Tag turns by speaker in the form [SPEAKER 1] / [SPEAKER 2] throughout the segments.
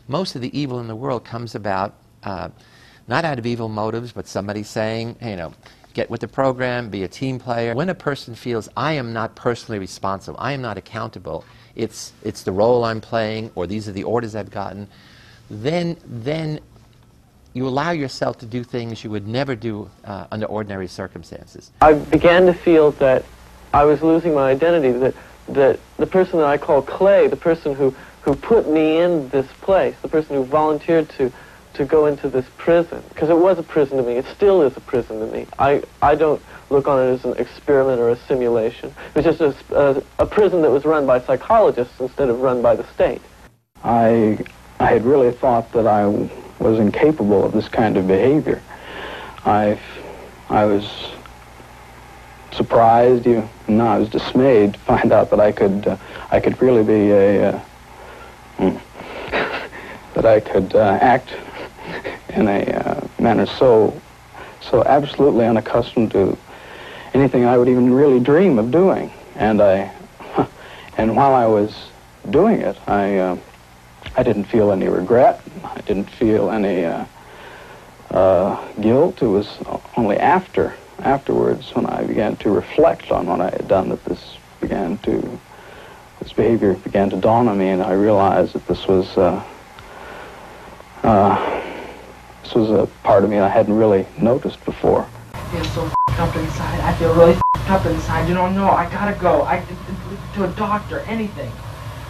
[SPEAKER 1] Most of the evil in the world comes about not out of evil motives, but somebody saying, hey, you know, get with the program, be a team player. When a person feels, I am not personally responsible, I am not accountable, it's the role I'm playing, or these are the orders I've gotten, then you allow yourself to do things you would never do under ordinary circumstances.
[SPEAKER 2] I began to feel that I was losing my identity, that the person that I call Clay, the person who put me in this place, the person who volunteered to go into this prison, because it was a prison to me, it still is a prison to me. I don't look on it as an experiment or a simulation. It was just a prison that was run by psychologists instead of run by the state.
[SPEAKER 3] I had really thought that I was incapable of this kind of behavior. I was surprised, no, I was dismayed to find out that I could really be that I could act in a manner so absolutely unaccustomed to anything I would even really dream of doing. And while I was doing it, I didn't feel any regret. I didn't feel any guilt. It was only afterwards, when I began to reflect on what I had done, that this behavior began to dawn on me, and I realized that this was a part of me I hadn't really noticed before.
[SPEAKER 4] I feel so f***ed up inside. I feel really f***ed up inside. You don't know. I gotta go. To a doctor, anything.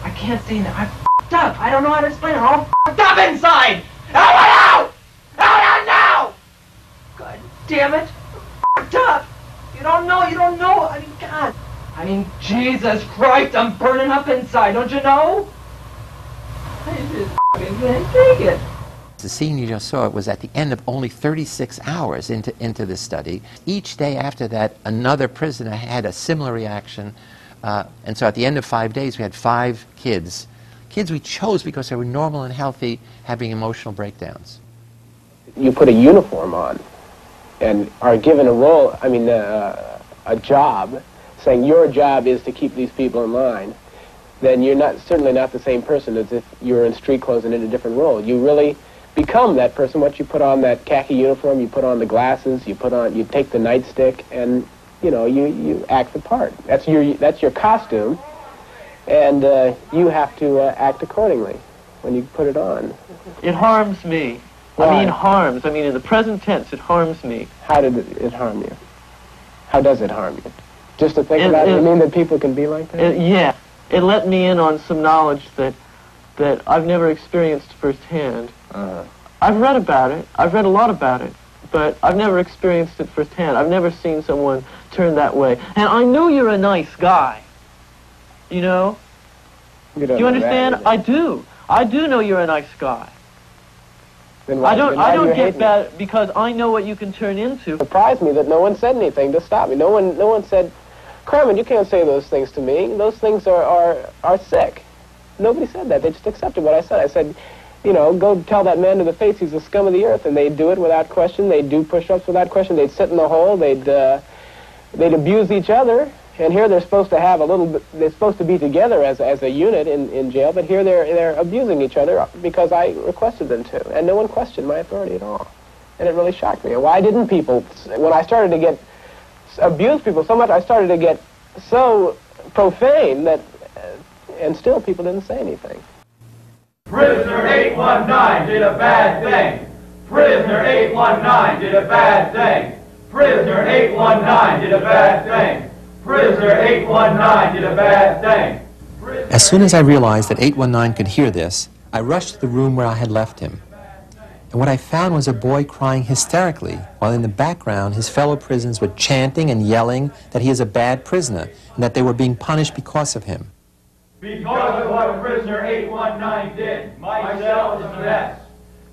[SPEAKER 4] I can't say that. I'm f***ed up. I don't know how to explain it. I'm all f***ed up inside. I want out! Out now! God damn it. I'm f***ed up. You don't know. I mean, God. I mean, Jesus Christ, I'm burning up inside. Don't you know? I just f***ing can't take it.
[SPEAKER 1] The scene you just saw was at the end of only 36 hours into this study. Each day after that, another prisoner had a similar reaction. And so at the end of 5 days, we had 5 kids. Kids we chose because they were normal and healthy, having emotional breakdowns.
[SPEAKER 5] You put a uniform on and are given a role, I mean, a job, saying your job is to keep these people in line, then you're certainly not the same person as if you were in street clothes and in a different role. You really become that person once you put on that khaki uniform, you put on the glasses, you take the nightstick, and you act the part. That's your costume, and you have to act accordingly when you put it on.
[SPEAKER 2] It harms me.
[SPEAKER 5] Why?
[SPEAKER 2] I mean harms. I mean in the present tense, it harms me.
[SPEAKER 5] How did it harm you? How does it harm you? Just to think about it, you mean that people can be like that?
[SPEAKER 2] Yeah. It let me in on some knowledge that I've never experienced firsthand. I've read about it. I've read a lot about it, but I've never experienced it firsthand. I've never seen someone turn that way. And I know you're a nice guy. You know?
[SPEAKER 5] You
[SPEAKER 2] do you understand? I do. I do know you're a nice guy.
[SPEAKER 5] Then why,
[SPEAKER 2] I don't get that because I know what you can turn into.
[SPEAKER 5] It surprised me that no one said anything to stop me. No one said, Carmen, you can't say those things to me. Those things are sick. Nobody said that. They just accepted what I said. I said, go tell that man to the face he's the scum of the earth, and they'd do it without question. They'd do push-ups without question. They'd sit in the hole. They'd abuse each other. And here they're supposed to have they're supposed to be together as a unit in jail, but here they're abusing each other because I requested them to, and no one questioned my authority at all. And it really shocked me. And why didn't people, when I started to abuse people so much, I started to get so profane that, and still people didn't say anything.
[SPEAKER 6] Prisoner 819 did a bad thing. Prisoner 819 did a bad thing. Prisoner 819 did a bad thing. Prisoner 819 did a bad thing.
[SPEAKER 1] As soon as I realized that 819 could hear this, I rushed to the room where I had left him. And what I found was a boy crying hysterically, while in the background his fellow prisoners were chanting and yelling that he is a bad prisoner and that they were being punished because of him.
[SPEAKER 6] Because of what prisoner 819 did, my cell is a mess.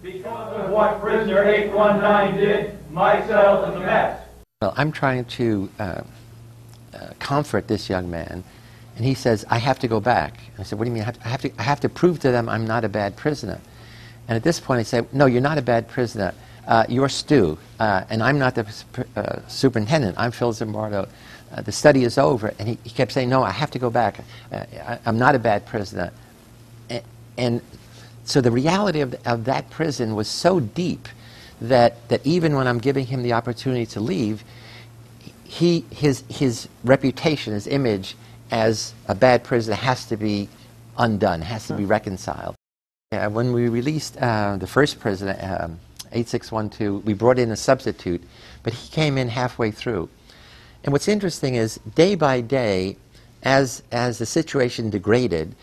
[SPEAKER 6] Because of what prisoner 819 did, my cell is a mess.
[SPEAKER 1] Well, I'm trying to comfort this young man, and he says, I have to go back. I said, what do you mean? I have to prove to them I'm not a bad prisoner. And at this point I say, no, you're not a bad prisoner. You're Stu, and I'm not the superintendent. I'm Phil Zimbardo. The study is over. And he kept saying, no, I have to go back. I'm not a bad prisoner. And So the reality of that prison was so deep that even when I'm giving him the opportunity to leave, his reputation, his image as a bad prisoner has to be undone, has to be reconciled. When we released the first prisoner, 8612, we brought in a substitute, but he came in halfway through. And what's interesting is, day by day, as the situation degraded,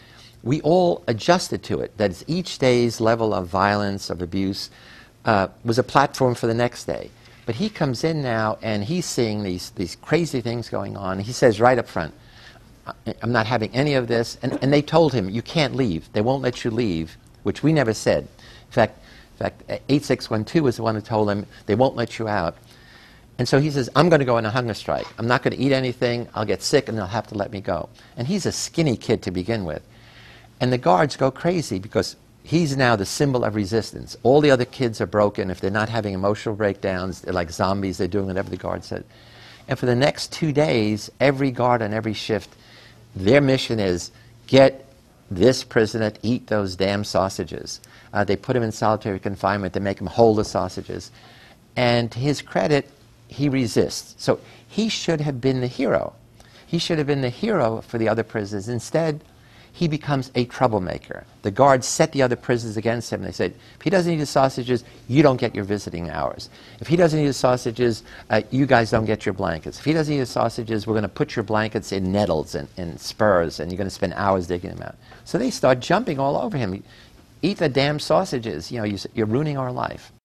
[SPEAKER 1] we all adjusted to it. That is, each day's level of violence, of abuse, was a platform for the next day. But he comes in now, and he's seeing these crazy things going on. He says right up front, I'm not having any of this. And they told him, you can't leave. They won't let you leave, which we never said. In fact, 8612 was the one who told him, they won't let you out. And so he says, I'm going to go on a hunger strike. I'm not going to eat anything. I'll get sick, and they'll have to let me go. And he's a skinny kid to begin with. And the guards go crazy because he's now the symbol of resistance. All the other kids are broken. If they're not having emotional breakdowns, they're like zombies. They're doing whatever the guard said. And for the next 2 days, every guard on every shift, their mission is, get this prisoner to eat those damn sausages. They put him in solitary confinement. They make him hold the sausages. And to his credit, he resists. So he should have been the hero. He should have been the hero for the other prisoners. Instead, he becomes a troublemaker. The guards set the other prisoners against him. They said, if he doesn't eat the sausages, you don't get your visiting hours. If he doesn't eat the sausages, you guys don't get your blankets. If he doesn't eat the sausages, we're going to put your blankets in nettles and spurs, and you're going to spend hours digging them out. So they start jumping all over him. Eat the damn sausages. You know, you're ruining our life.